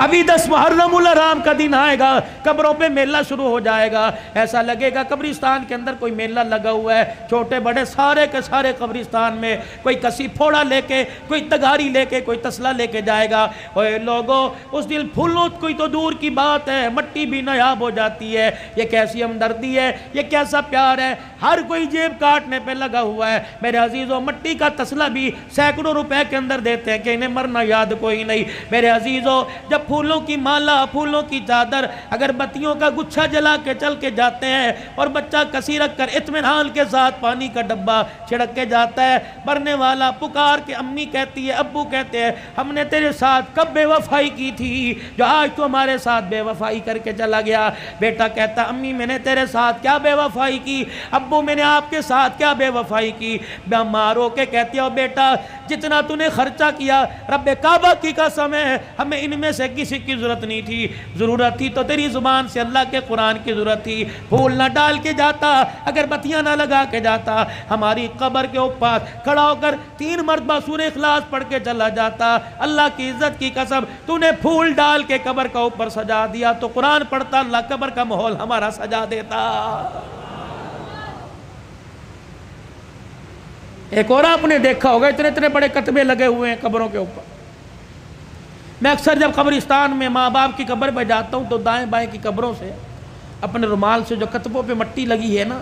ابھی 10 محرم الحرام کا دن آئے گا، قبروں پہ میلہ شروع ہو جائے گا، ایسا لگے گا قبرستان کے اندر کوئی میلہ لگا ہوا ہے، چھوٹے بڑے سارے کے سارے قبرستان میں کوئی کسی پھوڑا لے کے، کوئی تگاری لے کے، کوئی تسلا لے کے جائے گا۔ اوے لوگوں، اس دن پھولوں کوئی تو دور کی بات ہے، مٹی بھی نایاب ہو جاتی ہے۔ یہ کیسی ہمدردی ہے، یہ کیسا پیار ہے، ہر کوئی جیب کاٹنے پہ لگا ہوا ہے۔ میرے عزیزوں، مٹی کا تسلا بھی سینکڑوں روپے کے اندر دیتے ہیں کہ انہیں مرنا یاد کوئی نہیں۔ میرے عزیزوں، جب پھولوں کی مالا، پھولوں کی چادر، اگر بتیوں کا گچھا جلا کے چل کے جاتے ہیں اور بچہ کسی رکھ کر اطمینان کے ساتھ پانی کا ڈبہ چھڑک کے جاتا ہے، مرنے والا پکار کے امی کہتی ہے، ابو کہتے ہیں، ہم نے تیرے ساتھ کب بے وفائی کی تھی جو آج تو ہمارے ساتھ بے وفائی کر کے چلا گیا؟ بیٹا کہتا، امی میں نے تیرے ساتھ کیا بے وفائی کی، ابو میں نے آپ کے ساتھ کیا بے وفائی کی؟ ماں رو کے کہتی ہے، بیٹا جتنا تو نے خرچہ کیا رب کعبہ کی قسم ہے ہمیں ان میں سے کسی کی ضرورت نہیں تھی، ضرورت تھی تو تیری زبان سے اللہ کے قرآن کی ضرورت تھی۔ پھول نہ ڈال کے جاتا، اگر بتیاں نہ لگا کے جاتا، ہماری قبر کے اوپر کھڑا ہو کر 3 مرتبہ سورہ اخلاص پڑھ کے چلا جاتا۔ اللہ کی عزت کی قسم، تو نے پھول ڈال کے قبر کا اوپر سجا دیا تو قرآن پڑھتا، اللہ قبر کا ماحول ہمارا سجا دیتا۔ ایک اور آپ نے دیکھا ہوگا، اتنے بڑے کتبے لگے ہوئے ہیں قبروں کے اوپر۔ میں اکثر جب قبرستان میں ماں باپ کی قبر پہ جاتا ہوں تو دائیں بائیں کی قبروں سے اپنے رومال سے جو کتبوں پہ مٹی لگی ہے نا،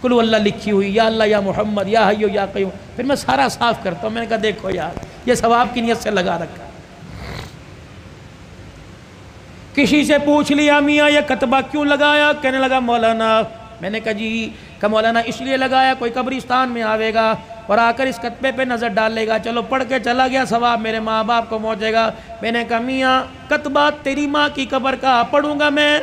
قل اللہ لکھی ہوئی، یا اللہ یا محمد یا حیو یا قیوم، پھر میں سارا صاف کرتا ہوں۔ میں نے کہا دیکھو یار، یہ ثواب کی نیت سے لگا رکھا۔ کسی سے پوچھ لیا، میاں یہ کتبہ کیوں لگایا؟ کہنے لگا مولانا، میں نے کہا جی، کہ مولانا اس لیے لگایا کوئی قبرستان میں آوے گا اور آ کر اس کتبے پہ نظر ڈالے گا، چلو پڑھ کے چلا گیا، ثواب میرے ماں باپ کو پہنچے گا۔ میں نے کہا میاں کتبہ تیری ماں کی قبر کا پڑھوں گا میں؟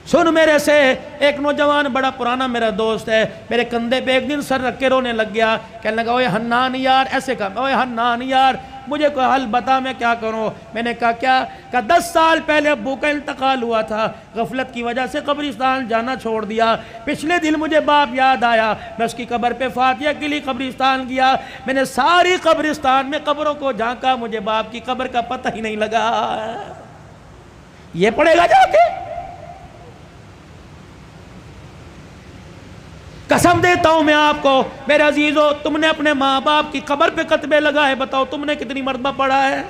سن میرے سے، ایک نوجوان بڑا پرانا میرا دوست ہے، میرے کندھے پہ ایک دن سر رکھ کے رونے لگ گیا، کہنے لگا اوے حنان یار، ایسے کہا، اوے حنان یار مجھے کوئی حل بتا، میں کیا کروں؟ میں نے کہا کیا؟ کہ 10 سال پہلے ابو کا انتقال ہوا تھا، غفلت کی وجہ سے قبرستان جانا چھوڑ دیا، پچھلے دن مجھے باپ یاد آیا، میں اس کی قبر پہ فاتحہ کے لیے قبرستان گیا، میں نے ساری قبرستان میں قبروں کو جھانکا، مجھے باپ کی قبر کا پتہ ہی نہیں لگا۔ یہ پڑھے گا جا کے؟ قسم دیتا ہوں میں آپ کو میرے عزیزو، تم نے اپنے ماں باپ کی قبر پہ کتبے لگائے، بتاؤ تم نے کتنی مرتبہ پڑھا ہے؟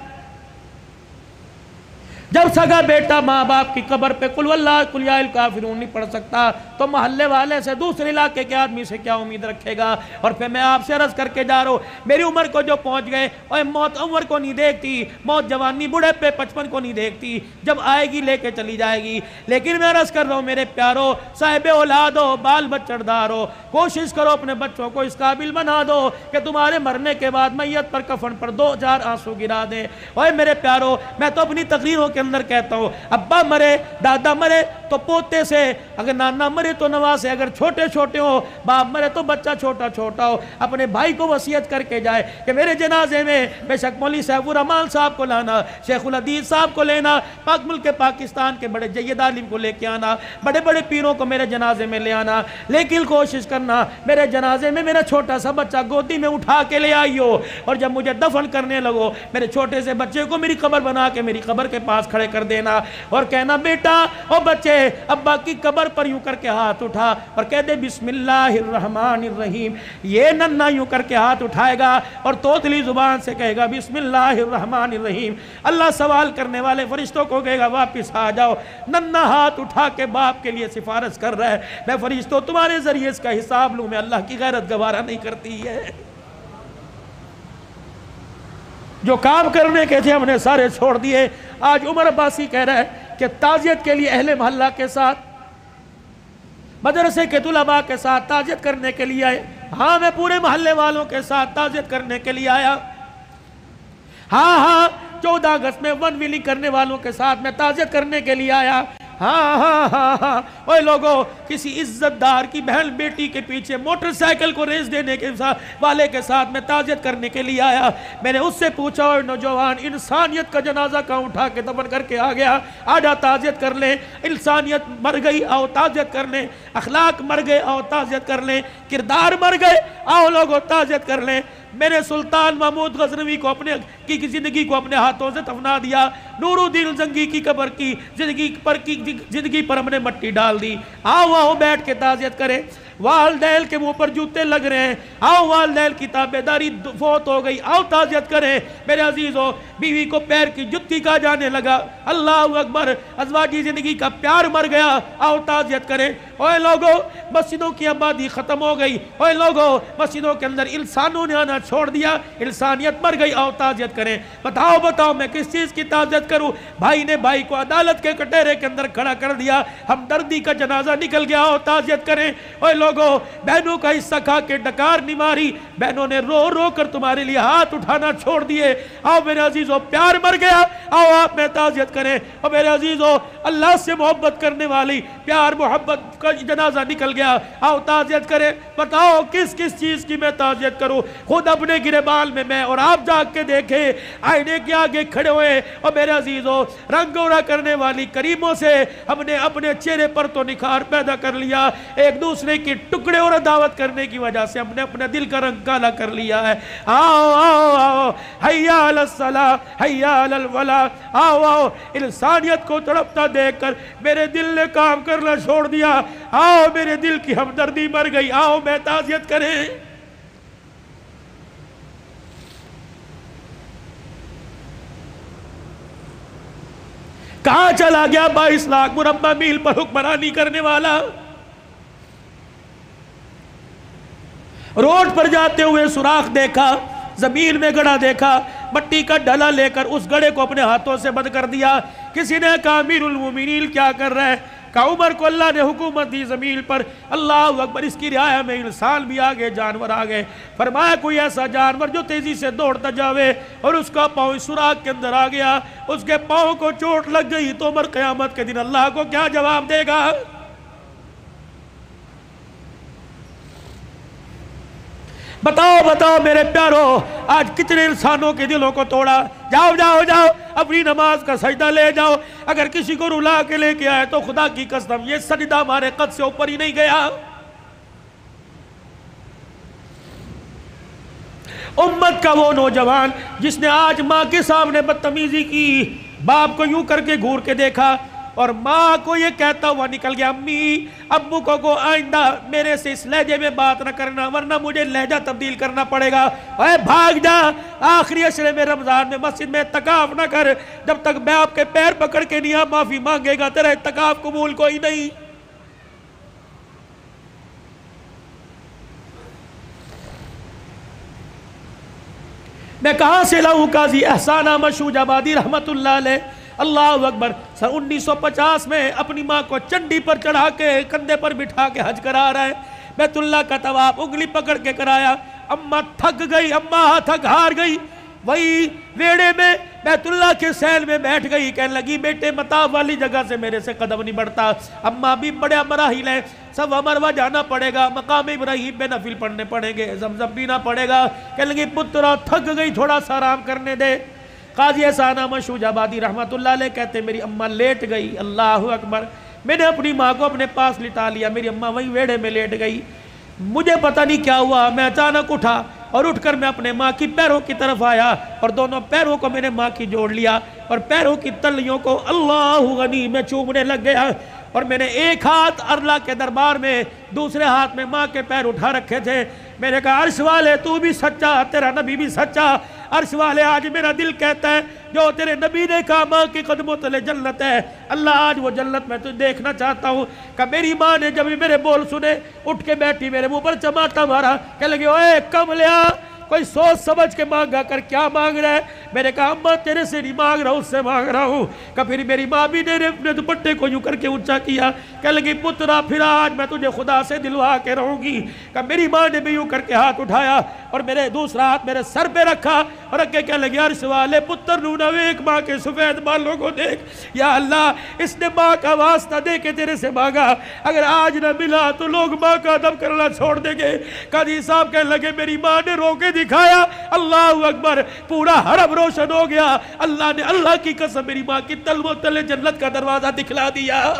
جب سگا بیٹا ماں باپ کی قبر پہ قل واللہ قل یا الکافرون نہیں پڑھ سکتا تو محلے والے سے، دوسرے علاقے کے آدمی سے کیا امید رکھے گا؟ اور پھر میں آپ سے عرض کر کے جا رہا ہوں، میری عمر کو جو پہنچ گئے، اور موت عمر کو نہیں دیکھتی، موت جوانی بوڑھے پہ 55 کو نہیں دیکھتی، جب آئے گی لے کے چلی جائے گی۔ لیکن میں عرض کر رہا ہوں میرے پیارو، صاحب اولاد ہو، بال بچڑ دار ہو، کوشش کرو اپنے بچوں کو اس قابل بنا دو کہ تمہارے مرنے کے بعد میت پر کفن پر 2-4 آنسو گرا دیں۔ اوے میرے پیارو، میں تو اپنی تقریروں کے اندر کہتا ہوں، ابا مرے، دادا مرے تو پوتے سے، اگر نانا مرے تو نوا سے، اگر چھوٹے چھوٹے ہو، باپ مرے تو بچہ چھوٹا چھوٹا ہو، اپنے بھائی کو وصیت کر کے جائے کہ میرے جنازے میں بے شک مولوی سیف الرحمان صاحب کو لانا، شیخ الحدیث صاحب کو لینا، پاک ملک پاکستان کے بڑے جید عالم کو لے کے آنا، بڑے بڑے پیروں کو میرے جنازے میں لے آنا، لیکن کوشش کرنا میرے جنازے میں میرا چھوٹا سا بچہ گودی میں اٹھا کے لے آئیو، اور جب مجھے دفن کرنے لگو میرے چھوٹے سے بچے کو میری قبر بنا کے میری قبر کے پاس کھڑے کر دینا، اور کہنا بیٹا او بچے ابا کی قبر پر یوں کر کے ہاتھ اٹھا اور کہہ دے بسم اللہ الرحمن الرحیم۔ یہ ننھا یوں کر کے ہاتھ اٹھائے گا اور توتلی زبان سے کہے گا بسم اللہ الرحمن الرحیم، اللہ سوال کرنے والے فرشتوں کو کہے گا واپس آ جاؤ۔ ننھا ہاتھ اٹھا کے باپ کے لیے سفارش کر رہا ہے، میں فرشتوں تمہارے ذریعے اس کا حساب لوں، میں اللہ کی غیرت گوارا نہیں کرتی ہے۔ جو کام کرنے کے تھے ہم نے سارے چھوڑ دیے۔ آج عمر عباسی کہہ رہا ہے کہ تعزیت کے لیے اہل محلہ کے ساتھ، مدرسے کے طلباء کے ساتھ تعزیت کرنے کے لیے آئے۔ ہاں میں پورے محلے والوں کے ساتھ تعزیت کرنے کے لیے آیا۔ ہاں 14 اگست میں ون ویلنگ کرنے والوں کے ساتھ میں تعزیت کرنے کے لیے آیا۔ ہاں اوے لوگوں، کسی عزت دار کی بہن بیٹی کے پیچھے موٹر سائیکل کو ریس دینے کے والے کے ساتھ میں تعزیت کرنے کے لیے آیا۔ میں نے اس سے پوچھا اوے نوجوان، انسانیت کا جنازہ کہاں اٹھا کے دفن کر کے آ گیا؟ آجا تعزیت کر لیں، انسانیت مر گئی آؤ تعزیت کر لیں، اخلاق مر گئے آؤ تعزیت کر لیں، کردار مر گئے آؤ لوگوں تعزیت کر لیں۔ میرے سلطان محمود غزنوی کو کی زندگی کو اپنے ہاتھوں سے دفنا دیا، نور الدین زنگی کی قبر کی زندگی پر ہم نے مٹی ڈال دی۔ آؤ بیٹھ کے تعزیت کریں۔ والدین کے منہ پر جوتے لگ رہے ہیں، آؤ والدین کی تابعداری فوت ہو گئی، آؤ تعزیت کریں۔ میرے عزیزو، بیوی کو پیر کی جتی کہا جانے لگا، اللہ اکبر، ازواجی زندگی کا پیار مر گیا، آؤ تعزیت کریں۔ اوے لوگو، مسجدوں کی آبادی ختم ہو گئی، اوے لوگو، مسجدوں کے اندر انسانوں نے آنا چھوڑ دیا، انسانیت مر گئی، آؤ تعزیت کریں۔ بتاؤ میں کس چیز کی تعزیت کروں؟ بھائی نے بھائی کو عدالت کے کٹہرے کے اندر کھڑا کر دیا، ہمدردی کا جنازہ نکل گیا، آؤ تعزیت کریں۔ اوے لوگو، بہنوں کا حصہ کھا کے ڈکار نہیں ماری، بہنوں نے رو رو کر تمہارے لیے ہاتھ اٹھانا چھوڑ دیے، آؤ میرے عزیزو، پیار مر گیا، آؤ آپ میں تعزیت کریں۔ اور میرے عزیزو، اللہ سے محبت کرنے والی پیار محبت کا جنازہ نکل گیا، آؤ تعزیت کریں۔ بتاؤ کس چیز کی میں تعزیت کروں؟ خود اپنے گریبان میں اور آپ جاگ کے دیکھیں، آئینے کے آگے کھڑے ہوئے، اور میرے عزیزو، رنگ گورا کرنے والی کریموں سے ہم نے اپنے چہرے پر تو نکھار پیدا کر لیا، ایک دوسرے کی ٹکڑے اور دعوت کرنے کی وجہ سے ہم نے اپنے دل کا رنگ کالا کر لیا ہے۔ آؤ آؤ آؤ، حیا علی الصلاۃ، حیا علی الفلاح، آؤ آؤ۔ انسانیت کو تڑپتا دیکھ کر میرے دل نے کام کرنا چھوڑ دیا، آؤ میرے دل کی ہمدردی مر گئی، آؤ میں تعزیت کریں۔ کہاں چلا گیا 22 لاکھ مربع میل پر حکمرانی کرنے والا؟ روڈ پر جاتے ہوئے سوراخ دیکھا، زمین میں گڑھا دیکھا، مٹی کا ڈلا لے کر اس گڑھے کو اپنے ہاتھوں سے بند کر دیا۔ کسی نے کہا امیر المومنین کیا کر رہا ہے؟ کہا عمر کو اللہ نے حکومت دی زمین پر، اللہ اکبر، اس کی رعایا میں انسان بھی آگے، جانور آگے۔ فرمایا کوئی ایسا جانور جو تیزی سے دوڑتا جاوے اور اس کا پاؤں اس سوراخ کے اندر آ گیا، اس کے پاؤں کو چوٹ لگ گئی، تو عمر قیامت کے دن اللہ کو کیا جواب دے گا؟ بتاؤ میرے پیارو، آج کتنے انسانوں کے دلوں کو توڑا۔ جاؤ اپنی نماز کا سجدہ لے جاؤ، اگر کسی کو رلا کے لے کے آئے تو خدا کی قسم یہ سجدہ ہمارے قد سے اوپر ہی نہیں گیا۔ امت کا وہ نوجوان جس نے آج ماں کے سامنے بدتمیزی کی، باپ کو یوں کر کے گھور کے دیکھا اور ماں کو یہ کہتا ہوا نکل گیا، امی ابو کو آئندہ میرے سے اس لہجے میں بات نہ کرنا ورنہ مجھے لہجہ تبدیل کرنا پڑے گا، اے بھاگ جا، آخری عشرے میں رمضان میں مسجد میں اعتکاف نہ کر، جب تک میں آپ کے پیر پکڑ کے نہیں معافی مانگے گا تیرا اعتکاف قبول کوئی نہیں۔ میں کہاں سے لاؤں قاضی احسان احمد شوج آبادی رحمت اللہ علیہ، اللہ اکبر، سن 1950 میں اپنی ماں کو چنڈی پر چڑھا کے کندھے پر بٹھا کے حج کرا رہا ہے، بیت اللہ کا طواف انگلی پکڑ کے کرایا، اماں تھک گئی، اماں تھک ہار گئی، وہی ویڑے میں بیت اللہ کے سیل میں بیٹھ گئی، کہنے لگی بیٹے مطاف والی جگہ سے میرے سے قدم نہیں بڑھتا، اماں بھی بڑے مراحل ہیں، صفا مروہ جانا پڑے گا، مقام ابراہیم پہ نفل پڑھنے پڑیں گے، زمزم پینا پڑے گا، کہنے لگی پترا تھک گئی تھوڑا سا آرام کرنے دے۔ قاضی احسان احمد شوج آبادی رحمت اللہ علیہ کہتے میری اماں لیٹ گئی، اللہ اکبر، میں نے اپنی ماں کو اپنے پاس لٹا لیا، میری اماں وہی ویڑے میں لیٹ گئی، مجھے پتہ نہیں کیا ہوا، میں اچانک اٹھا اور اٹھ کر میں اپنے ماں کی پیروں کی طرف آیا اور دونوں پیروں کو میں نے ماں کی جوڑ لیا اور پیروں کی تلیوں کو اللہ غنی میں چومنے لگ گیا، اور میں نے ایک ہاتھ اللہ کے دربار میں، دوسرے ہاتھ میں ماں کے پیر اٹھا رکھے تھے، میں نے کہا عرش والے تو بھی سچا، تیرا نبی بھی سچا، عرش والے آج میرا دل کہتا ہے جو تیرے نبی نے کہا ماں کی قدموں تلے جنت ہے، اللہ آج وہ جنت میں تو دیکھنا چاہتا ہوں۔ کہ میری ماں نے جب میرے بول سنے اٹھ کے بیٹھی، میرے منہ پر چماٹا مارا، کہنے لگے اوے کم لیا، کوئی سوچ سمجھ کے مانگا کر، کیا مانگ رہا ہے؟ میں نے کہا اماں تیرے سے نہیں مانگ رہا ہوں، اس سے مانگ رہا ہوں۔ کہ پھر میری ماں بھی نے اپنے دوپٹے کو یوں کر کے اونچا کیا، کہنے لگی پترا پھر آج میں تجھے خدا سے دلوا کے رہوں گی۔ کہ میری ماں نے بھی یوں کر کے ہاتھ اٹھایا اور میرے دوسرا ہاتھ میرے سر پہ رکھا اور اگے کہنے لگی عرش والے پتر نونو ایک ماں کے سفید بالوں کو دیکھ، یا اللہ اس نے ماں کا واسطہ دے کے تیرے سے مانگا، اگر آج نہ ملا تو لوگ ماں کا ادب کرنا چھوڑ دیں گے۔ قاضی صاحب کہنے لگے میری ماں نے رو کے دکھایا، اللہ اکبر، پورا حرم روشن ہو گیا، اللہ نے اللہ کی قسم میری ماں کی تلووں تلے جنت کا دروازہ دکھلا دیا۔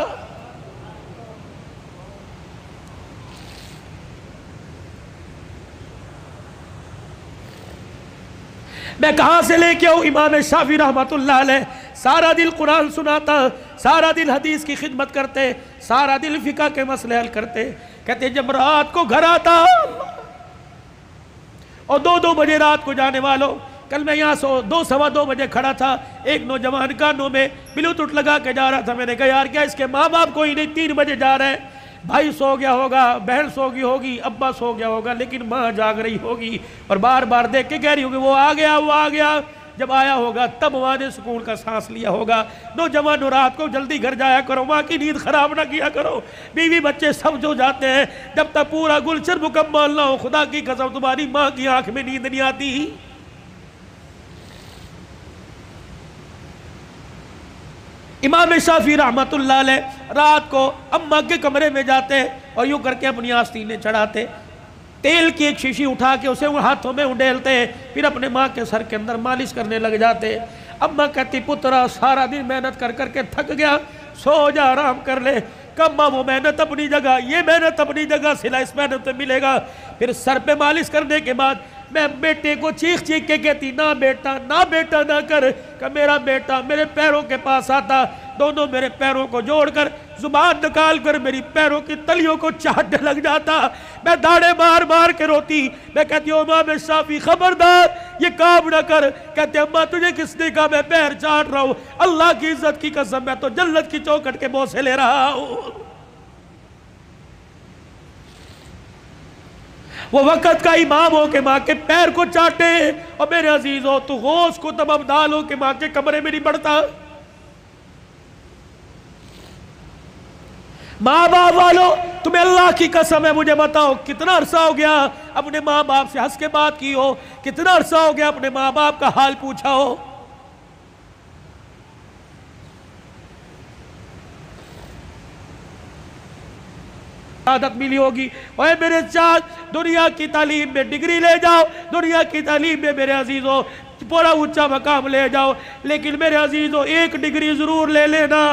میں کہاں سے لے کے آؤں؟ امام شافعی رحمت اللہ علیہ سارا دن قرآن سناتا، سارا دن حدیث کی خدمت کرتے، سارا دن فقہ کے مسئلے حل کرتے. کہتے جب رات کو گھر آتا اور 2 بجے رات کو جانے والوں، کل میں یہاں 2 بجے کھڑا تھا، ایک نوجوان کانوں میں بلوٹوتھ لگا کے جا رہا تھا. میں نے کہا یار کیا اس کے ماں باپ کوئی نہیں، 3 بجے جا رہے ہیں، بھائی سو گیا ہوگا، بہن سو گئی ہوگی، ابا سو گیا ہوگا، لیکن ماں جاگ رہی ہوگی اور بار بار دیکھ کے کہہ رہی ہوگی وہ آ گیا وہ آ گیا. جب آیا ہوگا تب وہاں نے سکون کا سانس لیا ہوگا. نوجوانوں رات کو جلدی گھر جایا کرو، ماں کی نیند خراب نہ کیا کرو. بیوی بچے سب جو جاتے ہیں، جب تک پورا گلشن مکمل نہ ہو، خدا کی قسم تمہاری ماں کی آنکھ میں نیند نہیں آتی. امام شافعی رحمت اللہ علیہ رات کو اماں کے کمرے میں جاتے اور یوں کر کے اپنی آستینیں چڑھاتے، تیل کی ایک شیشی اٹھا کے اسے ہاتھوں میں اڈیلتے، پھر اپنے ماں کے سر کے اندر مالش کرنے لگ جاتے. اماں کہتی پترا سارا دن محنت کر کر کے تھک گیا، سو جا آرام کر لے. کم وہ محنت اپنی جگہ، یہ محنت اپنی جگہ، صلہ اس محنت میں ملے گا. پھر سر پہ مالش کرنے کے بعد میں بیٹے کو چیخ چیخ کے کہتی نہ بیٹا نہ کر، کہ میرا بیٹا میرے پیروں کے پاس آتا، دونوں میرے پیروں کو جوڑ کر زبان نکال کر میری پیروں کی تلیوں کو چاٹنے لگ جاتا. میں داڑے مار مار کے روتی. میں کہتی ہوں امام شافعی خبردار یہ کام نہ کر. کہتے اماں تجھے کس نے کہا میں پیر چاٹ رہا ہوں؟ اللہ کی عزت کی قسم میں تو جنت کی چوکھٹ کے بوسے لے رہا ہوں. وہ وقت کا امام ہو کہ ماں کے پیر کو چاٹے، اور میرے عزیزو تو غوث کو تب ابدال ہو کہ ماں کے کمرے میں نہیں پڑتا. ماں باپ والو تمہیں اللہ کی قسم ہے مجھے بتاؤ کتنا عرصہ ہو گیا اپنے ماں باپ سے ہنس کے بات کی ہو؟ کتنا عرصہ ہو گیا اپنے ماں باپ کا حال پوچھا ہو؟ عادت ملی ہوگی اوے میرے چاچ دنیا کی تعلیم میں ڈگری لے جاؤ، دنیا کی تعلیم میں میرے عزیزو پورا اونچا مقام لے جاؤ، لیکن میرے عزیزو ایک ڈگری ضرور لے لینا،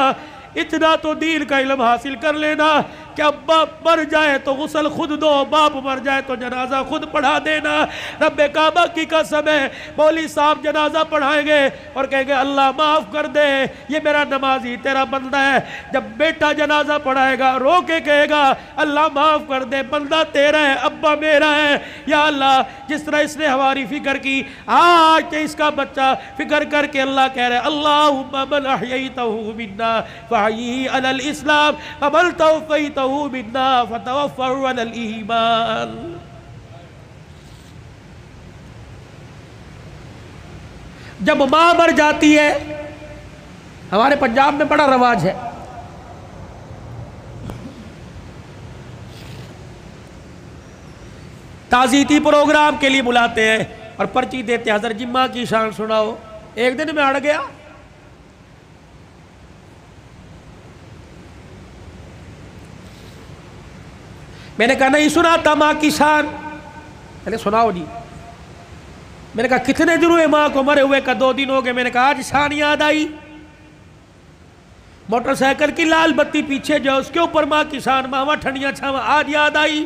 اتنا تو دین کا علم حاصل کر لینا کہ اب باپ مر جائے تو غسل خود دو، باپ مر جائے تو جنازہ خود پڑھا دینا. رب کعبہ کی قسم ہے مولوی صاحب جنازہ پڑھائیں گے اور کہیں گے اللہ معاف کر دے یہ میرا نمازی تیرا بندہ ہے. جب بیٹا جنازہ پڑھائے گا رو کے کہے گا اللہ معاف کر دے بندہ تیرا ہے ابا میرا ہے. یا اللہ جس طرح اس نے ہماری فکر کی آج کہ اس کا بچہ فکر کر کے اللہ کہہ رہے اللہم من احییتہ منا فحیی علی الاسلام ومن توفیتہ منا فتوفہ علی الایمان. جب ماں مر جاتی ہے، ہمارے پنجاب میں بڑا رواج ہے، تعزیتی پروگرام کے لیے بلاتے ہیں اور پرچی دیتے ہیں حضرت جمعہ کی شان سناؤ. ایک دن میں اڑ گیا، میں نے کہا نہیں سناتا ماں کی شان. پہلے سناؤ جی. میں نے کہا کتنے دن ہوئے ماں کو مرے ہوئے؟ کا 2 دن ہو گئے. میں نے کہا آج شان یاد آئی. موٹر سائیکل کی لال بتی پیچھے جو اس کے اوپر ماں کی شان ماما ٹھنڈیاں چھاواں آج یاد آئی.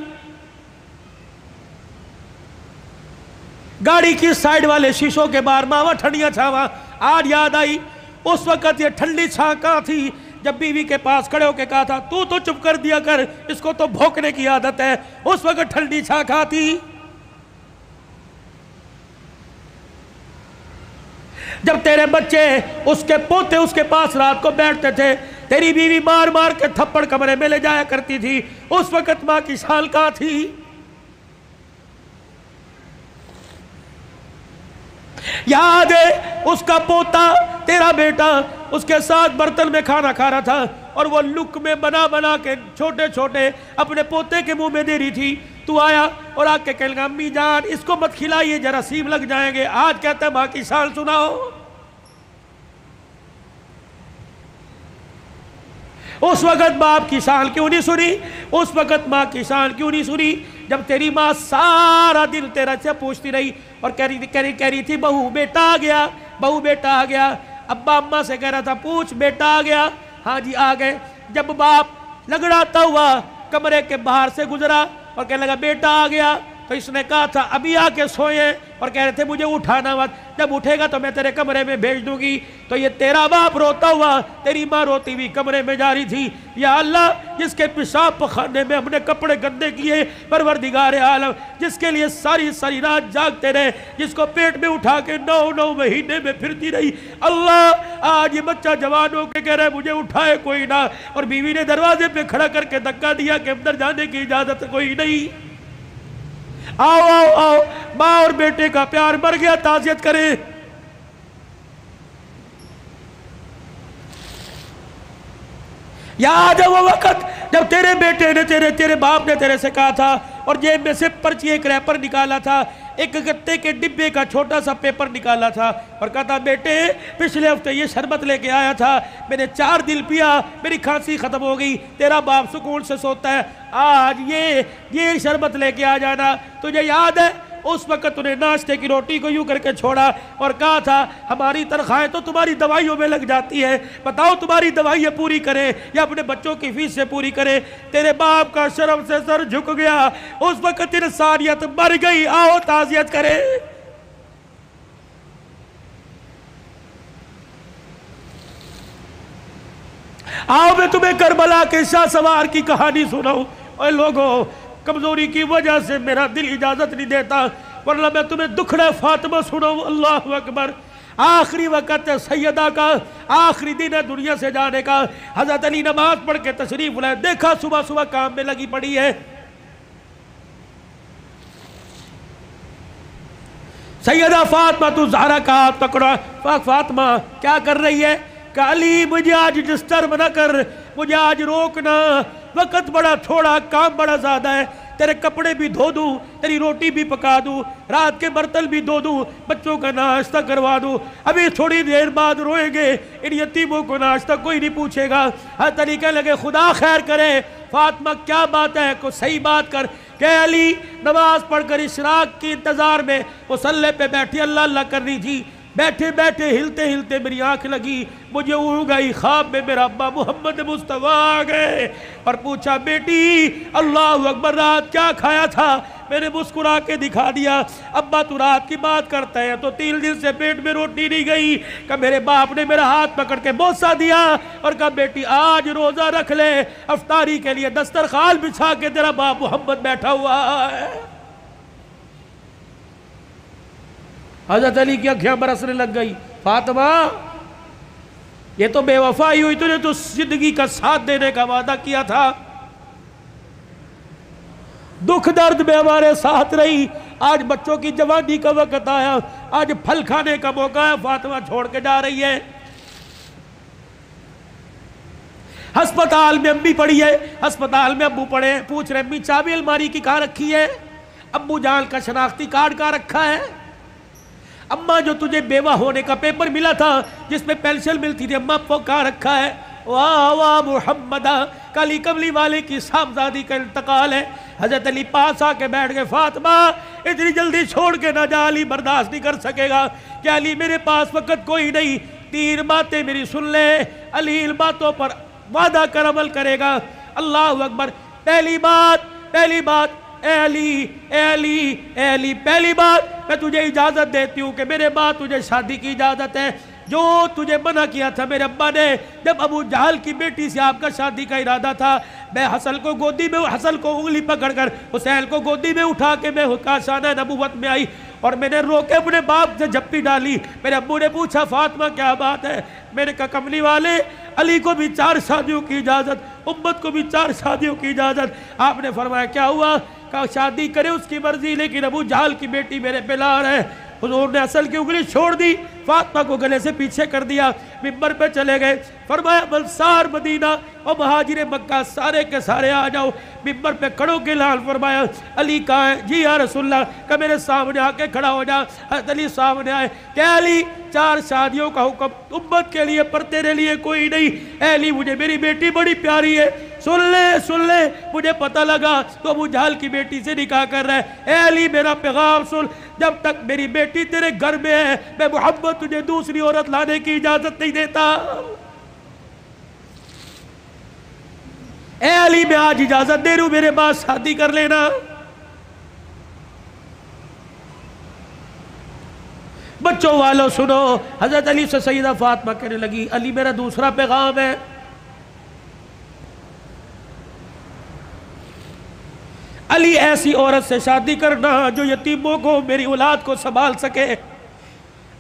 گاڑی کی سائیڈ والے شیشوں کے باہر ماما ٹھنڈیاں چھاواں آج یاد آئی. اس وقت یہ ٹھنڈی چھاں کہاں تھی جب بیوی کے پاس کھڑے ہو کے کہا تھا تو چپ کر دیا کر اس کو تو بھوکنے کی عادت ہے. اس وقت ٹھنڈی چھاں کہاں تھی؟ جب تیرے بچے اس کے پوتے اس کے پاس رات کو بیٹھتے تھے، تیری بیوی مار مار کے تھپڑ کمرے میں لے جایا کرتی تھی، اس وقت ماں کی شان کہاں تھی؟ یاد ہے اس کا پوتا تیرا بیٹا اس کے ساتھ برتن میں کھانا کھا رہا تھا اور وہ لک میں بنا بنا کے چھوٹے چھوٹے اپنے پوتے کے منہ میں دے رہی تھی. تو آیا اور آ کے کہنے لگا امی جان اس کو مت کھلائیے جراثیم لگ جائیں گے. آج کہتا ہے ماں کی شان سناؤ. اس وقت باپ کی شان کیوں نہیں سنی؟ اس وقت ماں کی شان کیوں نہیں سنی؟ جب تیری ماں سارا دن تیرا سے پوچھتی رہی اور کہہ رہی تھی بہو بیٹا آ گیا، بہو بیٹا آ گیا. ابا اماں سے کہہ رہا تھا پوچھ بیٹا آ گیا؟ ہاں جی آ گئے. جب باپ لگڑاتا ہوا کمرے کے باہر سے گزرا اور کہنے لگا بیٹا آ گیا، تو اس نے کہا تھا ابھی آ کے سوئے اور کہہ رہے تھے مجھے اٹھانا مت، جب اٹھے گا تو میں تیرے کمرے میں بھیج دوں گی۔ تو یہ تیرا باپ روتا ہوا تیری ماں روتی ہوئی کمرے میں جا رہی تھی، یا اللہ جس کے پیشاب پخانے میں ہم نے کپڑے گندے کیے پروردگار عالم، جس کے لیے ساری ساری رات جاگتے رہے، جس کو پیٹ میں اٹھا کے 9 مہینے میں پھرتی رہی، اللہ آج یہ بچہ جوان ہو کے کہہ رہا ہے مجھے اٹھائے کوئی نہ، اور بیوی نے دروازے پہ کھڑا کر کے دھکا دیا کہ اندر جانے کی اجازت کوئی نہیں۔ آؤ آؤ آؤ، ماں اور بیٹے کا پیار مر گیا، تعزیت کریں۔ یاد ہے وہ وقت جب تیرے بیٹے نے تیرے باپ نے تیرے سے کہا تھا اور جیب میں سے پرچی ایک ریپر نکالا تھا، ایک گتے کے ڈبے کا چھوٹا سا پیپر نکالا تھا اور کہا تھا بیٹے پچھلے ہفتے یہ شربت لے کے آیا تھا، میں نے 4 دن پیا، میری کھانسی ختم ہو گئی، تیرا باپ سکون سے سوتا ہے، آج یہ شربت لے کے آ جانا۔ تجھے یاد ہے اس وقت انہیں ناشتے کی روٹی کو یوں کر کے چھوڑا اور کہا تھا ہماری تنخواہیں تو تمہاری دوائیوں میں لگ جاتی ہے، بتاؤ تمہاری دوائیاں پوری کریں یا اپنے بچوں کی فیس سے پوری کریں۔ تیرے باپ کا شرم سے سر جھک گیا، اس وقت انسانیت مر گئی، آؤ تعزیت کریں۔ آؤ میں تمہیں کربلا کے شاہ سوار کی کہانی سناؤں۔ اے لوگوں کمزوری کی وجہ سے میرا دل اجازت نہیں دیتا، ورنہ میں تمہیں دکھڑا فاطمہ سناؤں۔ اللہ اکبر۔ آخری وقت سیدہ کا، آخری دن ہے دنیا سے جانے کا، حضرت علی نماز پڑھ کے تشریف لائے، دیکھا صبح صبح کام میں لگی پڑی ہے۔ سیدہ فاطمہ تو زہرا کا ہاتھ پکڑا، فاطمہ کیا کر رہی ہے؟ کہ علی مجھے آج ڈسٹرب نہ کر، مجھے آج روکنا، وقت بڑا تھوڑا، کام بڑا زیادہ ہے، تیرے کپڑے بھی دھو دوں، تیری روٹی بھی پکا دوں، رات کے برتن بھی دھو دوں، بچوں کا ناشتہ کروا دوں، ابھی تھوڑی دیر بعد روئیں گے، ان یتیموں کو ناشتہ کوئی نہیں پوچھے گا۔ ہر طریقے لگے خدا خیر کرے۔ فاطمہ کیا بات ہے، کوئی صحیح بات کر۔ کہ علی نماز پڑھ کر اشراق کی انتظار میں مصلی پہ بیٹھی اللہ اللہ کر رہی تھی، بیٹھے بیٹھے ہلتے ہلتے میری آنکھ لگی، مجھے اونگ آئی، خواب میں میرا ابا محمد مصطفیٰ آ گئے اور پوچھا بیٹی اللہ اکبر رات کیا کھایا تھا؟ میں نے مسکرا کے دکھا دیا۔ ابا تو رات کی بات کرتا ہے تو 3 دن سے پیٹ میں روٹی نہیں گئی۔ کہ میرے باپ نے میرا ہاتھ پکڑ کے بوسہ دیا اور کہا بیٹی آج روزہ رکھ لے، افطاری کے لیے دسترخوان بچھا کے تیرا باپ محمد بیٹھا ہوا ہے۔ حضرت علی کی آنکھیں برسنے لگ گئی، فاطمہ یہ تو بے وفائی ہوئی، تجھے تو زندگی کا ساتھ دینے کا وعدہ کیا تھا، دکھ درد میں ہمارے ساتھ رہی، آج بچوں کی جوانی کا وقت آیا، آج پھل کھانے کا موقع ہے، فاطمہ چھوڑ کے جا رہی ہے۔ ہسپتال میں امی پڑی ہے، ہسپتال میں ابو پڑے، پوچھ رہے امی چابی الماری کی کہاں رکھی ہے؟ ابو جان کا شناختی کارڈ کہاں رکھا ہے؟ اماں جو تجھے بیوہ ہونے کا پیپر ملا تھا جس میں پینشن ملتی تھی، اماں وہ کہاں رکھا ہے؟ واہ واہ محمدہ، کالی کملی والے کی صاحبزادی کا انتقال ہے۔ حضرت علی پاس آ کے بیٹھ گئے، فاطمہ اتنی جلدی چھوڑ کے نہ جا، علی برداشت نہیں کر سکے گا۔ کہ علی میرے پاس وقت کوئی نہیں، 3 باتیں میری سن لے، علی ان باتوں پر وعدہ کر عمل کرے گا۔ اللہ اکبر۔ پہلی بات اے علی پہلی بات میں تجھے اجازت دیتی ہوں کہ میرے بعد تجھے شادی کی اجازت ہے۔ جو تجھے منع کیا تھا میرے ابا نے جب ابو جہل کی بیٹی سے آپ کا شادی کا ارادہ تھا، میں حسن کو انگلی پکڑ کر حسین کو گودی میں اٹھا کے میں کاشانہ نبوت میں آئی اور میں نے رو کے اپنے باپ سے جھپی ڈالی۔ میرے ابو نے پوچھا فاطمہ کیا بات ہے؟ میں نے کہا کملی والے علی کو بھی 4 شادیوں کی اجازت، امت کو بھی 4 شادیوں کی اجازت۔ آپ نے فرمایا کیا ہوا؟ کہا شادی کرے اس کی مرضی، لیکن ابو جہل کی بیٹی میرے پہ لار ہے۔ حضور نے اصل کی انگلی چھوڑ دی، فاطمہ کو گلے سے پیچھے کر دیا، منبر پہ چلے گئے، فرمایا انصار مدینہ اور مہاجر مکہ سارے کے سارے آ جاؤ۔ منبر پہ کھڑوں کے لال فرمایا علی کہاں ہے؟ جی یا رسول اللہ، کہ میرے سامنے آ کے کھڑا ہو جا۔ حضرت علی سامنے آئے کہ علی 4 شادیوں کا حکم امت کے لیے پر تیرے لیے کوئی نہیں۔ اے علی مجھے میری بیٹی بڑی پیاری ہے، سن لے مجھے پتہ لگا تو ابو جہل کی بیٹی سے نکاح کر رہا ہے۔ اے علی میرا پیغام سن، جب تک میری بیٹی تیرے گھر میں ہے میں محمد تجھے دوسری عورت لانے کی اجازت نہیں دیتا۔ اے علی میں آج اجازت دے رہا ہوں، میرے بعد شادی کر لینا۔ بچوں والوں سنو، حضرت علی سے سیدہ فاطمہ کہنے لگی علی میرا دوسرا پیغام ہے، علی ایسی عورت سے شادی کرنا جو یتیموں کو، میری اولاد کو سنبھال سکے۔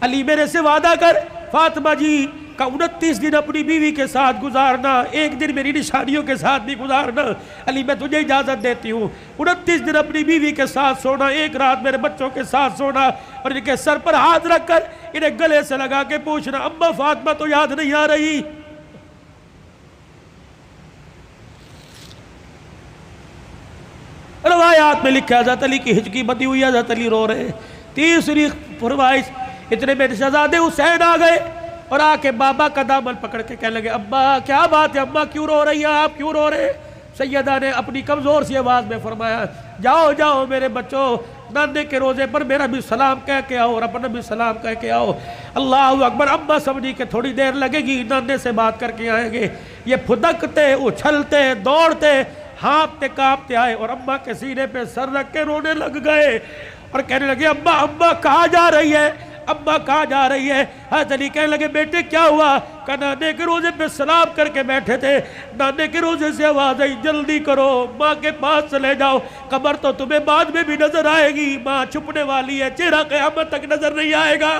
علی میرے سے وعدہ کر فاطمہ جی کا 29 دن اپنی بیوی کے ساتھ گزارنا، ایک دن میری نشانیوں کے ساتھ بھی گزارنا۔ علی میں تجھے اجازت دیتی ہوں، 29 دن اپنی بیوی کے ساتھ سونا، ایک رات میرے بچوں کے ساتھ سونا، اور ان کے سر پر ہاتھ رکھ کر انہیں گلے سے لگا کے پوچھنا اماں فاطمہ تو یاد نہیں آ رہی؟ روایات میں لکھا حضرت علی کی ہچکی بندی ہوئی، حضرت علی رو رہے۔ تیسری فرمائش، اتنے میں شہزادے حسین آ گئے اور آ کے بابا کا دامن پکڑ کے کہنے لگے ابا کیا بات ہے، اماں کیوں رو رہی ہیں، آپ کیوں رو رہے؟ سیدہ نے اپنی کمزور سی آواز میں فرمایا جاؤ جاؤ میرے بچوں، نانے کے روزے پر میرا بھی سلام کہہ کے آؤ اور اپنا بھی سلام کہہ کے آؤ۔ اللہ اکبر۔ اماں سمجھی کہ تھوڑی دیر لگے گی، نانے سے بات کر کے آئیں گے۔ یہ پھدکتے اچھلتے دوڑتے ہانپتے کانپتے آئے اور اماں کے سینے پہ سر رکھ کے رونے لگ گئے اور کہنے لگے اماں اماں کہاں جا رہی ہے، اماں کہاں جا رہی ہے؟ حضرت علی کہنے لگے بیٹے کیا ہوا؟ کہ نانے کے روزے پہ سلام کر کے بیٹھے تھے، نانے کے روزے سے آواز آئی جلدی کرو ماں کے پاس چلے جاؤ، قبر تو تمہیں بعد میں بھی نظر آئے گی، ماں چھپنے والی ہے، چہرہ قیامت تک نظر نہیں آئے گا۔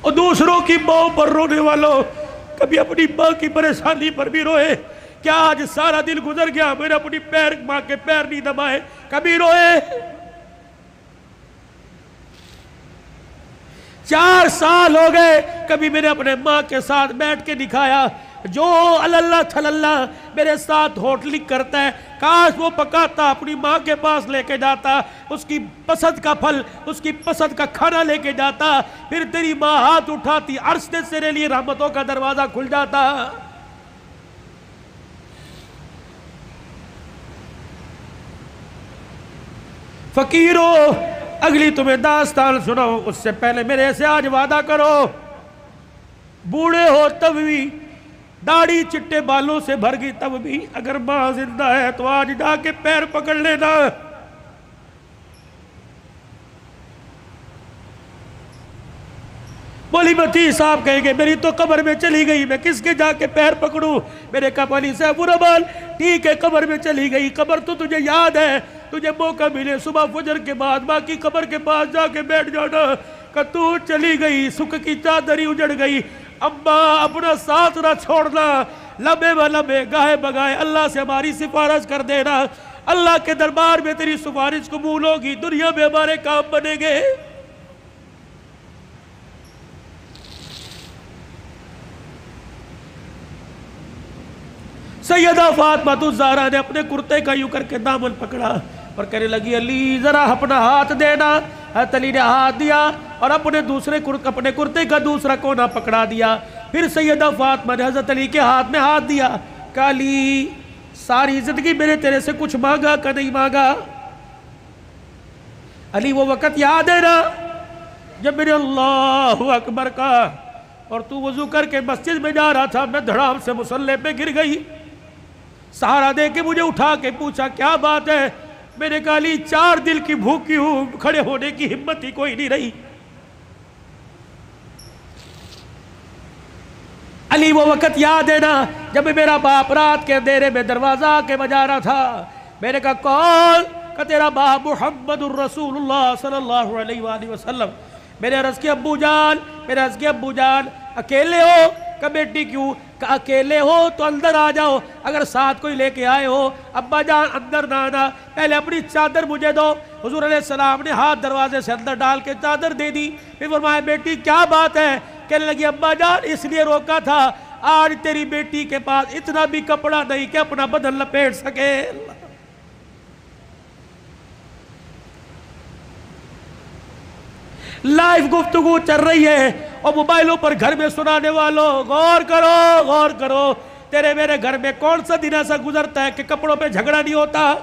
اور دوسروں کی ماں پر رونے والوں، کبھی اپنی ماں کی پریشانی پر بھی روئے۔ کیا آج سارا دن گزر گیا میرے اپنی ماں کے پیر نہیں دبائے، کبھی روئے؟ 4 سال ہو گئے کبھی میرے اپنے ماں کے ساتھ بیٹھ کے دکھایا، جو اللہ تھلاللہ میرے ساتھ ہوٹلی کرتا ہے کاش وہ پکاتا اپنی ماں کے پاس لے کے جاتا، اس کی پسند کا پھل، اس کی پسند کا کھانا لے کے جاتا، پھر تیری ماں ہاتھ اٹھاتی، عرش سے تیرے لیے رحمتوں کا دروازہ کھل جاتا۔ فقیرو اگلی تمہیں داستان سناؤ اس سے پہلے میرے سے آج وعدہ کرو، بوڑھے ہو تب بھی، داڑھی چٹے بالوں سے بھر گئی تب بھی، اگر ماں زندہ ہے تو آج جا کے پیر پکڑ لینا۔ مولی متی صاحب کہیں گے میری تو قبر میں چلی گئی، میں کس کے جا کے پیر پکڑوں؟ میرے کہا مولی صاحب الرحمن ٹھیک ہے قبر میں چلی گئی، قبر تو تجھے یاد ہے، تجھے موقع ملے صبح فجر کے بعد ماں کی قبر کے پاس جا کے بیٹھ جانا، کہ تو چلی گئی، سکھ کی چادری اجڑ گئی، اماں اپنا ساتھ نہ چھوڑنا، لمحے و لمحے گاہے بگائے اللہ سے ہماری سفارش کر دینا، اللہ کے دربار میں تیری سفارش قبول ہوگی، دنیا میں ہمارے کام بنے گے۔ سیدہ فاطمہ الزہرا نے اپنے کرتے کا یوں کر کے دامن پکڑا اور کہنے لگی علی ذرا اپنا ہاتھ دینا۔ حضرت علی نے ہاتھ دیا اور اپنے کرتے کا دوسرا کونا پکڑا دیا۔ پھر سیدہ فاطمہ نے حضرت علی کے ہاتھ میں ہاتھ دیا، کہا علی ساری زندگی میں نے تیرے سے کچھ مانگا کہ نہیں مانگا؟ علی وہ وقت یاد ہے نا جب میں نے اللہ اکبر کہا اور تو وضو کر کے مسجد میں جا رہا تھا، میں دھڑام سے مصلی پہ گر گئی، سہارا دے کے مجھے اٹھا کے پوچھا کیا بات ہے؟ میں نے کہا علی 4 دل کی بھوکی ہوں، کھڑے ہونے کی ہمت ہی کوئی نہیں رہی۔ علی وہ وقت یاد ہے نا جب میرا باپ رات کے اندھیرے میں دروازہ کے بجا رہا تھا، میں نے کہا کون؟ کہ تیرا باپ محمد الرسول اللہ صلی اللہ علیہ وآلہ وسلم۔ میں نے عرض کیا ابو جان اکیلے ہو؟ کہ بیٹی کیوں؟ کہ اکیلے ہو تو اندر آ جاؤ، اگر ساتھ کوئی لے کے آئے ہو ابا جان اندر نہ آنا، پہلے اپنی چادر مجھے دو۔ حضور علیہ السلام نے ہاتھ دروازے سے اندر ڈال کے چادر دے دی، پھر فرمایا بیٹی کیا بات ہے؟ کہنے لگی ابا جان اس لیے روکا تھا، آج تیری بیٹی کے پاس اتنا بھی کپڑا نہیں کہ اپنا بدن لپیٹ سکے۔ لائیو گفتگو چل رہی ہے اور موبائلوں پر گھر میں سنانے والوں غور کرو، تیرے میرے گھر میں کون سا دن ایسا گزرتا ہے کہ کپڑوں پہ جھگڑا نہیں ہوتا؟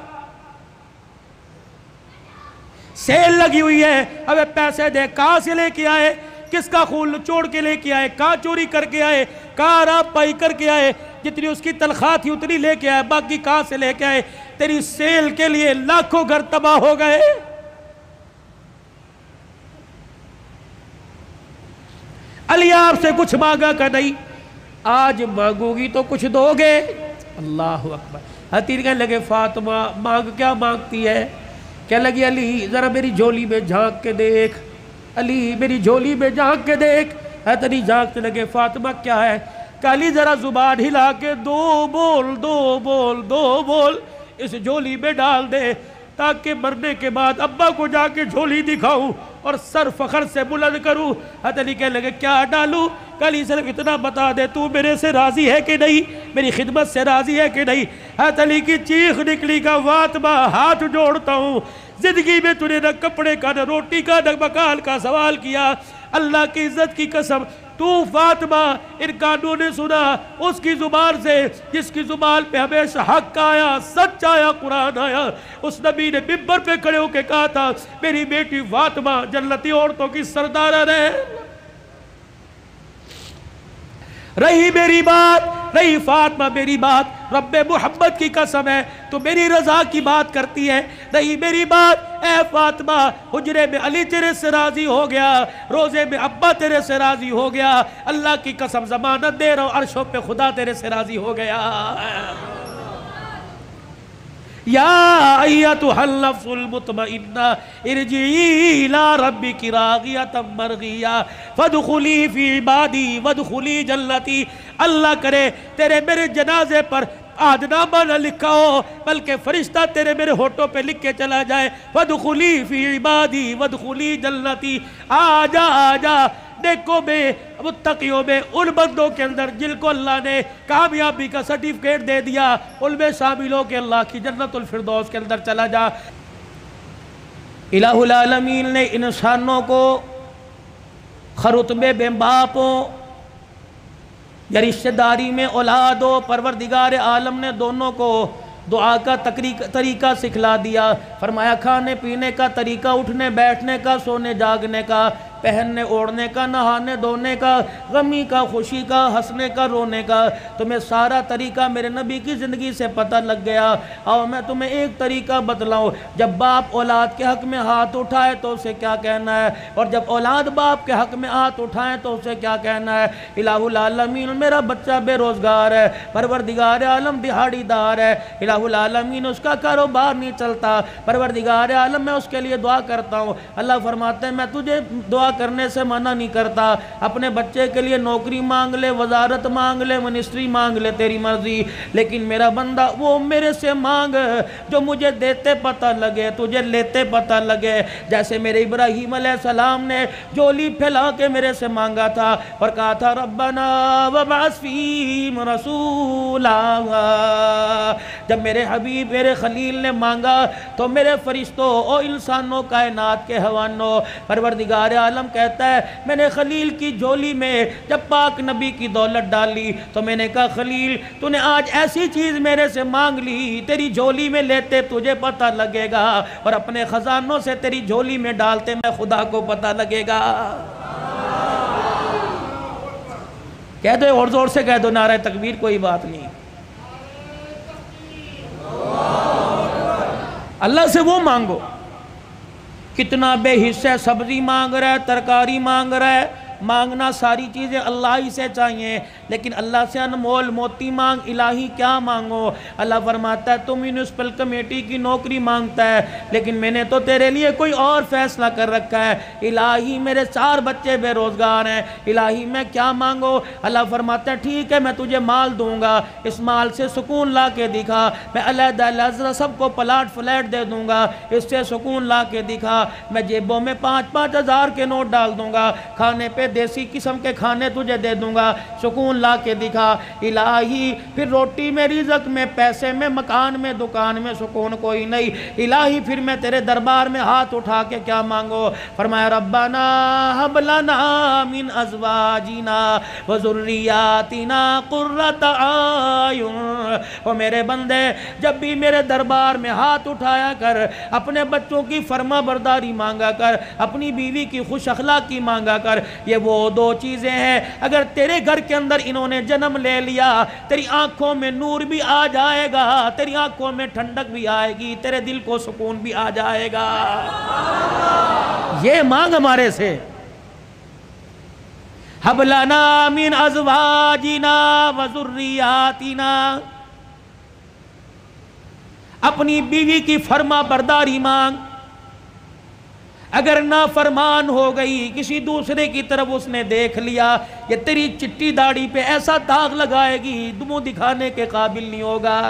سیل لگی ہوئی ہے، ابے پیسے دے، کہاں سے لے کے آئے؟ کس کا خون چوڑ کے لے کے آئے؟ کہاں چوری کر کے آئے؟ کہاں راب پائی کر کے آئے؟ جتنی اس کی تنخواہ تھی اتنی لے کے آئے، باقی کہاں سے لے کے آئے؟ تیری سیل کے لیے لاکھوں گھر تباہ ہو گئے۔ علی آپ سے کچھ مانگا کہ نہیں؟ آج مانگو گی تو کچھ دو گے؟ اللہ اکبر۔ حتیر کہنے لگے فاطمہ مانگ کیا مانگتی ہے؟ کہنے لگی علی ذرا میری جھولی میں جھانک کے دیکھ، علی میری جھولی میں جھانک کے دیکھ۔ علی جھانکنے لگے فاطمہ کیا ہے؟ کہ علی ذرا زبان ہلا کے دو بول اس جھولی میں ڈال دے، تاکہ مرنے کے بعد ابا کو جا کے جھولی دکھاؤں اور سر فخر سے بلند کروں۔ علی کہنے لگے کیا ڈالوں؟ کہ علی صرف اتنا بتا دے تو میرے سے راضی ہے کہ نہیں، میری خدمت سے راضی ہے کہ نہیں؟ علی کی چیخ نکلی کہ فاطمہ ہاتھ جوڑتا ہوں، زندگی میں تو نے نہ کپڑے کا نہ روٹی کا نہ مکان کا سوال کیا، اللہ کی عزت کی قسم تو فاطمہ ان کانوں نے سنا اس کی زبان سے جس کی زبان پہ ہمیشہ حق آیا، سچ آیا، قرآن آیا۔ اس نبی نے ممبر پہ کھڑے ہو کے کہا تھا میری بیٹی فاطمہ جنتی عورتوں کی سردارہ رہے۔ رہی میری بات، رہی فاطمہ میری بات، رب محمد کی قسم ہے تو میری رضا کی بات کرتی ہے، رہی میری بات اے فاطمہ حجرے میں علی تیرے سے راضی ہو گیا، روزے میں ابا تیرے سے راضی ہو گیا، اللہ کی قسم ضمانت دے رہا ہوں عرشوں پہ خدا تیرے سے راضی ہو گیا۔ یا ایتھا النفس المطمئنہ ارجعی الی ربک راضیۃ مرضیہ فادخلی فی عبادی وادخلی جنتی۔ اللہ کرے تیرے میرے جنازے پر آدنامہ نہ لکھا ہو بلکہ فرشتہ تیرے میرے ہوٹوں پہ لکھ کے چلا جائے، فادخلی فی عبادی وادخلی جنتی۔ آجا آجا نیکوں میں متقیوں میں ان بندوں کے اندر جن کو اللہ نے کامیابی کا سرٹیفکیٹ دے دیا ان میں شامل ہو کے اللہ کی جنت الفردوس کے اندر چلا جا۔ الہ العالمین نے انسانوں کو خرطبے بے باپوں یا رشتہ داری میں اولاد ہو، پروردگار عالم نے دونوں کو دعا کا طریقہ سکھلا دیا، فرمایا کھانے پینے کا طریقہ، اٹھنے بیٹھنے کا، سونے جاگنے کا، پہننے اوڑھنے کا، نہانے دھونے کا، غمی کا، خوشی کا، ہنسنے کا، رونے کا، تمہیں سارا طریقہ میرے نبی کی زندگی سے پتہ لگ گیا۔ اور میں تمہیں ایک طریقہ بتلاؤں، جب باپ اولاد کے حق میں ہاتھ اٹھائے تو اسے کیا کہنا ہے، اور جب اولاد باپ کے حق میں ہاتھ اٹھائیں تو اسے کیا کہنا ہے۔ الہ العالمین میرا بچہ بے روزگار ہے، پروردگار عالم دہاڑی دار ہے، الہ العالمین اس کا کاروبار نہیں چلتا، پروردگار عالم میں اس کے لیے دعا کرتا ہوں۔ اللہ فرماتے ہیں میں تجھے دعا کرنے سے منع نہیں کرتا، اپنے بچے کے لیے نوکری مانگ لے، وزارت مانگ لے، منسٹری مانگ لے، تیری مرضی، لیکن میرا بندہ وہ میرے سے مانگ جو مجھے دیتے پتہ لگے، تجھے لیتے پتہ لگے۔ جیسے میرے ابراہیم علیہ السلام نے جولی پھیلا کے میرے سے مانگا تھا اور کہا تھا ربنا وابعث فیہم رسولا، جب میرے حبیب میرے خلیل نے مانگا تو میرے فرشتوں اور انسانوں کائنات کے حوانوں پروردگار عالم کہتا ہے میں نے خلیل کی جھولی میں جب پاک نبی کی دولت ڈالی تو میں نے کہا خلیل تو نے آج ایسی چیز میرے سے مانگ لی، تیری جھولی میں لیتے تجھے پتہ لگے گا اور اپنے خزانوں سے تیری جھولی میں ڈالتے میں خدا کو پتہ لگے گا۔ کہہ دو اور زور سے کہہ دو نعرہ تکبیر، کوئی بات نہیں۔ اللہ سے وہ مانگو، کتنا بے حصہ سبزی مانگ رہا ہے، ترکاری مانگ رہا ہے، مانگنا ساری چیزیں اللہ ہی سے چاہیے، لیکن اللہ سے انمول موتی مانگ، الہی کیا مانگو۔ اللہ فرماتا ہے تم میونسپل کمیٹی کی نوکری مانگتا ہے لیکن میں نے تو تیرے لیے کوئی اور فیصلہ کر رکھا ہے، الہی میرے 4 بچے بے روزگار ہیں، الہی میں کیا مانگو۔ اللہ فرماتا ہے ٹھیک ہے میں تجھے مال دوں گا، اس مال سے سکون لا کے دکھا، میں علیحدہ علیحدہ سب کو پلاٹ فلیٹ دے دوں گا، اس سے سکون لا کے دکھا، میں جیبوں میں 5-5 ہزار کے نوٹ ڈال دوں گا، کھانے پہ دیسی قسم کے کھانے تجھے دے دوں گا، سکون لا کے دکھا۔ الہی پھر روٹی میں، رزق میں، پیسے میں، مکان میں، دکان میں سکون کوئی نہیں، الہی پھر میں تیرے دربار میں ہاتھ اٹھا کے کیا مانگو۔ فرمایا ربنا ہب لنا من ازواجنا وذریاتنا قرۃ اعین، او میرے بندے جب بھی میرے دربار میں ہاتھ اٹھایا کر، اپنے بچوں کی فرما برداری مانگا کر، اپنی بیوی کی خوش اخلاقی مانگا کر، یہ وہ 2 چیزیں ہیں اگر تیرے گھر کے اندر انہوں نے جنم لے لیا، تیری آنکھوں میں نور بھی آ جائے گا، تیری آنکھوں میں ٹھنڈک بھی آئے گی، تیرے دل کو سکون بھی آ جائے گا۔ یہ مانگ ہمارے سے، ہَبْ لَنَا مِنْ أَزْوَاجِنَا وَذُرِّيَّاتِنَا، اپنی بیوی کی فرما برداری مانگ۔ اگر نافرمان ہو گئی، کسی دوسرے کی طرف اس نے دیکھ لیا، یہ تیری چٹی داڑھی پہ ایسا داغ لگائے گی منہ دکھانے کے قابل نہیں ہوگا۔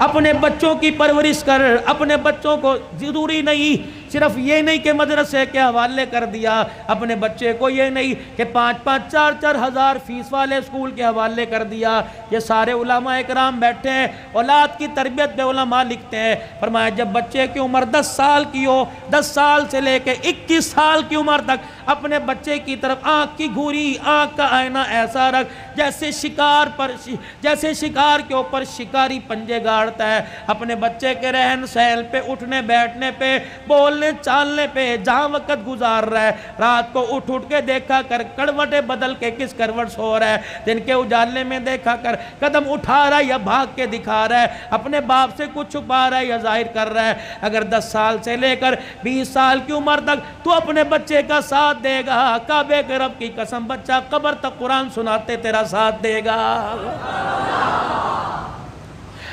اپنے بچوں کی پرورش کر، اپنے بچوں کو ضروری نہیں صرف یہ نہیں کہ مدرسے کے حوالے کر دیا، اپنے بچے کو یہ نہیں کہ 5-5 4-4 ہزار فیس والے اسکول کے حوالے کر دیا۔ یہ سارے علماء اکرام بیٹھے ہیں، اولاد کی تربیت پہ علماء لکھتے ہیں، فرمایا جب بچے کی عمر 10 سال کی ہو، 10 سال سے لے کے 21 سال کی عمر تک اپنے بچے کی طرف آنکھ کی گھوری، آنکھ کا آئینہ ایسا رکھ جیسے شکار کے اوپر شکاری پنجے گاڑتا ہے۔ اپنے بچے کے رہن سہن پہ، اٹھنے بیٹھنے پہ، بولنے چالنے پہ، جہاں وقت گزار رہا ہے، رات کو اٹھ کے دیکھا کر کروٹیں بدل کے کس کروٹ سو رہا ہے، دن کے اجالے میں دیکھا کر قدم اٹھا رہا ہے یا بھاگ کے دکھا رہا ہے، اپنے باپ سے کچھ چھپا رہا ہے یا ظاہر کر رہا ہے۔ اگر 10 سال سے لے کر 20 سال کی عمر تک تو اپنے بچے کا ساتھ دے گا، کعبے کے رب کی قسم بچہ قبر تک قرآن سناتے تیرا ساتھ دے گا،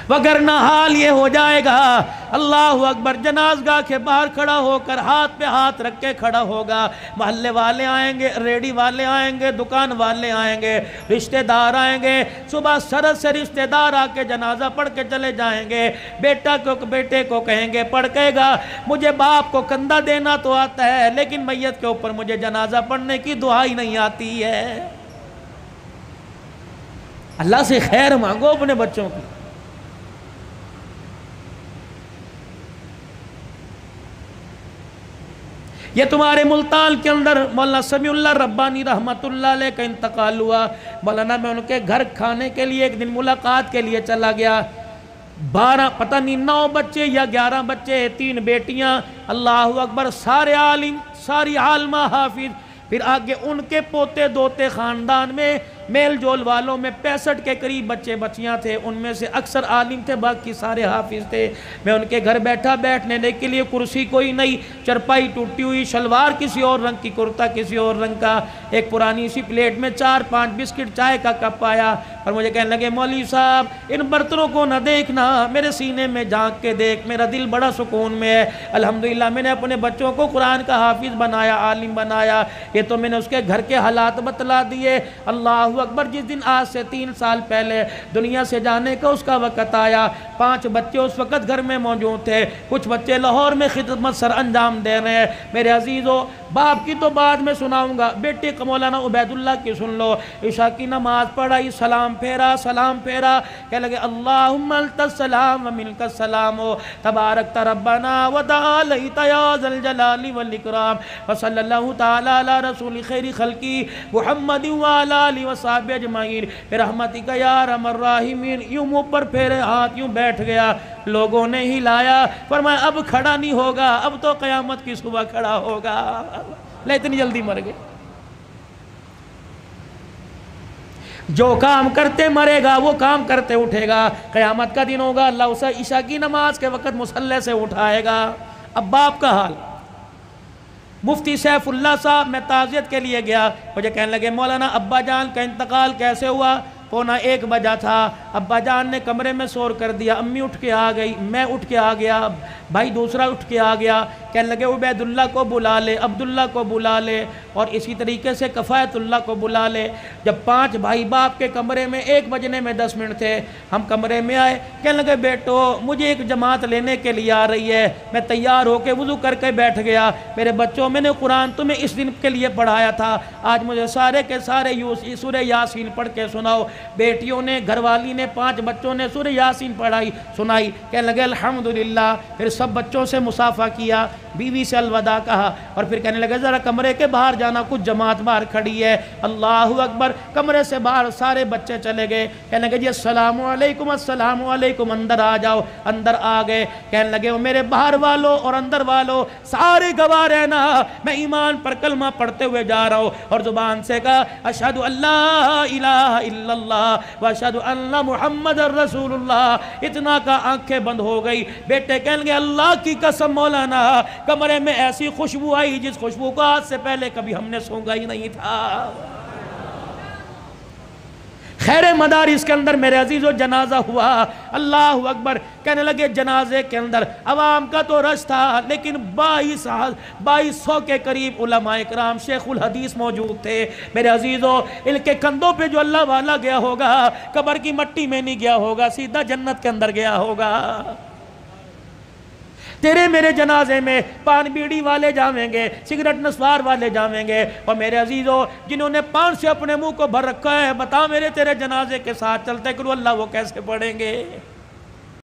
وگرنہ حال یہ ہو جائے گا۔ اللہ اکبر، جنازگاہ کے باہر کھڑا ہو کر ہاتھ پہ ہاتھ رکھ کے کھڑا ہوگا، محلے والے آئیں گے، ریڈی والے آئیں گے، دکان والے آئیں گے، رشتہ دار آئیں گے، صبح سرد سے رشتہ دار آ کے جنازہ پڑھ کے چلے جائیں گے۔ بیٹے کو کہیں گے، پڑھ کہے گا مجھے باپ کو کندھا دینا تو آتا ہے لیکن میت کے اوپر مجھے جنازہ پڑھنے کی دعا ہی نہیں آتی ہے۔ اللہ سے خیر مانگو اپنے بچوں کی۔ یہ تمہارے ملتان کے اندر مولانا سمیع اللہ ربانی رحمت اللہ علیہ کا انتقال ہوا۔ مولانا میں ان کے گھر کھانے کے لیے ایک دن ملاقات کے لیے چلا گیا، 12 پتہ نہیں 9 بچے یا 11 بچے، 3 بیٹیاں، اللہ اکبر، سارے عالم، ساری عالمہ حافظ، پھر آگے ان کے پوتے دوتے، خاندان میں میل جول والوں میں 65 کے قریب بچے بچیاں تھے، ان میں سے اکثر عالم تھے، باقی سارے حافظ تھے۔ میں ان کے گھر بیٹھا، بیٹھنے کے لیے کرسی کوئی نہیں، چرپائی ٹوٹی ہوئی، شلوار کسی اور رنگ کی، کرتا کسی اور رنگ کا، ایک پرانی سی پلیٹ میں 4-5 بسکٹ چائے کا کپ آیا اور مجھے کہنے لگے مولوی صاحب ان برتنوں کو نہ دیکھنا، میرے سینے میں جھانک کے دیکھ، میرا دل بڑا سکون میں ہے، الحمدللہ میں نے اپنے بچوں کو قرآن کا حافظ بنایا، عالم بنایا، یہ تو میں نے اس کے گھر کے حالات بتلا دیے۔ اللہ اکبر، جس دن آج سے 3 سال پہلے دنیا سے جانے کا اس کا وقت آیا، 5 بچے اس وقت گھر میں موجود تھے، کچھ بچے لاہور میں خدمت سر انجام دے رہے ہیں۔ میرے عزیزو، باپ کی تو بعد میں سناؤں گا، بیٹے مولانا عبید اللہ کی سن لو۔ عشاء کی نماز پڑھائی، سلام پھیرا، کہنے لگے اللہم انت السلام و منک السلام تبارک ربنا و تعالیت یا ذا الجلال والاکرام وصلی اللہ تعالی علی رسول خیر خلقی محمد وعلی آلہ وصحبہ اجمعین برحمتک یا ارحم الراحمین۔ یوں منہ پر پھیرے ہاتھ، یوں بیٹھ گیا، لوگوں نے ہلایا، فرمایا اب کھڑا نہیں ہوگا، اب تو قیامت کی صبح کھڑا ہوگا۔ لے اتنی جلدی مر گئے، جو کام کرتے مرے گا وہ کام کرتے اٹھے گا، قیامت کا دن ہوگا، اللہ اسے عشاء کی نماز کے وقت مصلی سے اٹھائے گا۔ اب باپ کا حال، مفتی سیف اللہ صاحب، میں تعزیت کے لیے گیا، مجھے کہنے لگے مولانا ابا جان کا انتقال کیسے ہوا؟ 1:15 بجا تھا، ابا جان نے کمرے میں شور کر دیا، امی اٹھ کے آ گئی، میں اٹھ کے آ گیا، بھائی دوسرا اٹھ کے آ گیا، کہنے لگے عبید اللہ کو بلا لے، عبداللہ کو بلا لے، اور اسی طریقے سے کفایت اللہ کو بلا لے۔ جب 5 بھائی باپ کے کمرے میں 1 بجنے میں 10 منٹ تھے، ہم کمرے میں آئے، کہنے لگے بیٹو مجھے ایک جماعت لینے کے لیے آ رہی ہے۔ میں تیار ہو کے وضو کر کے بیٹھ گیا، میرے بچوں میں نے قرآن تمہیں اس دن کے لیے پڑھایا تھا، آج مجھے سارے کے سارے سورہ یاسین پڑھ کے سناؤ۔ بیٹیوں نے، گھر والی نے، 5 بچوں نے سورہ یاسین پڑھائی سنائی، کہنے لگے الحمدللہ۔ پھر سب بچوں سے مصافحہ کیا، بیوی سے الوداع کہا اور پھر کہنے لگے ذرا کمرے کے باہر جانا، کچھ جماعت باہر کھڑی ہے۔ اللہ اکبر، کمرے سے باہر سارے بچے چلے گئے، کہنے لگے جی السلام علیکم السلام علیکم، اندر آ جاؤ۔ اندر آ گئے، کہنے لگے او میرے باہر والوں اور اندر والوں سارے گواہ رہنا، میں ایمان پر کلمہ پڑھتے ہوئے جا رہا ہوں، اور زبان سے کہا اشہد ان لا الہ الا اللہ واشہد ان محمد رسول اللہ۔ اتنا کا آنکھیں بند ہو گئی۔ بیٹے کہنے لگے اللہ کی قسم مولانا، کمرے میں ایسی خوشبو آئی جس خوشبو کو آج سے پہلے کبھی ہم نے سونگا ہی نہیں تھا۔ خیر مدارس کے اندر میرے عزیزو جنازہ ہوا، اللہ اکبر، کہنے لگے جنازے کے اندر عوام کا تو رش تھا، لیکن 2200 کے قریب علماء اکرام شیخ الحدیث موجود تھے۔ میرے عزیزو ان کے کندھوں پہ جو اللہ والا گیا ہوگا قبر کی مٹی میں نہیں گیا ہوگا، سیدھا جنت کے اندر گیا ہوگا۔ تیرے میرے جنازے میں پان بیڑی والے جاویں گے، سگریٹ نسوار والے جاویں گے، اور میرے عزیزو جنہوں نے پان سے اپنے منہ کو بھر رکھا ہے، بتا میرے تیرے جنازے کے ساتھ چلتے کرو اللہ وہ کیسے پڑھیں گے؟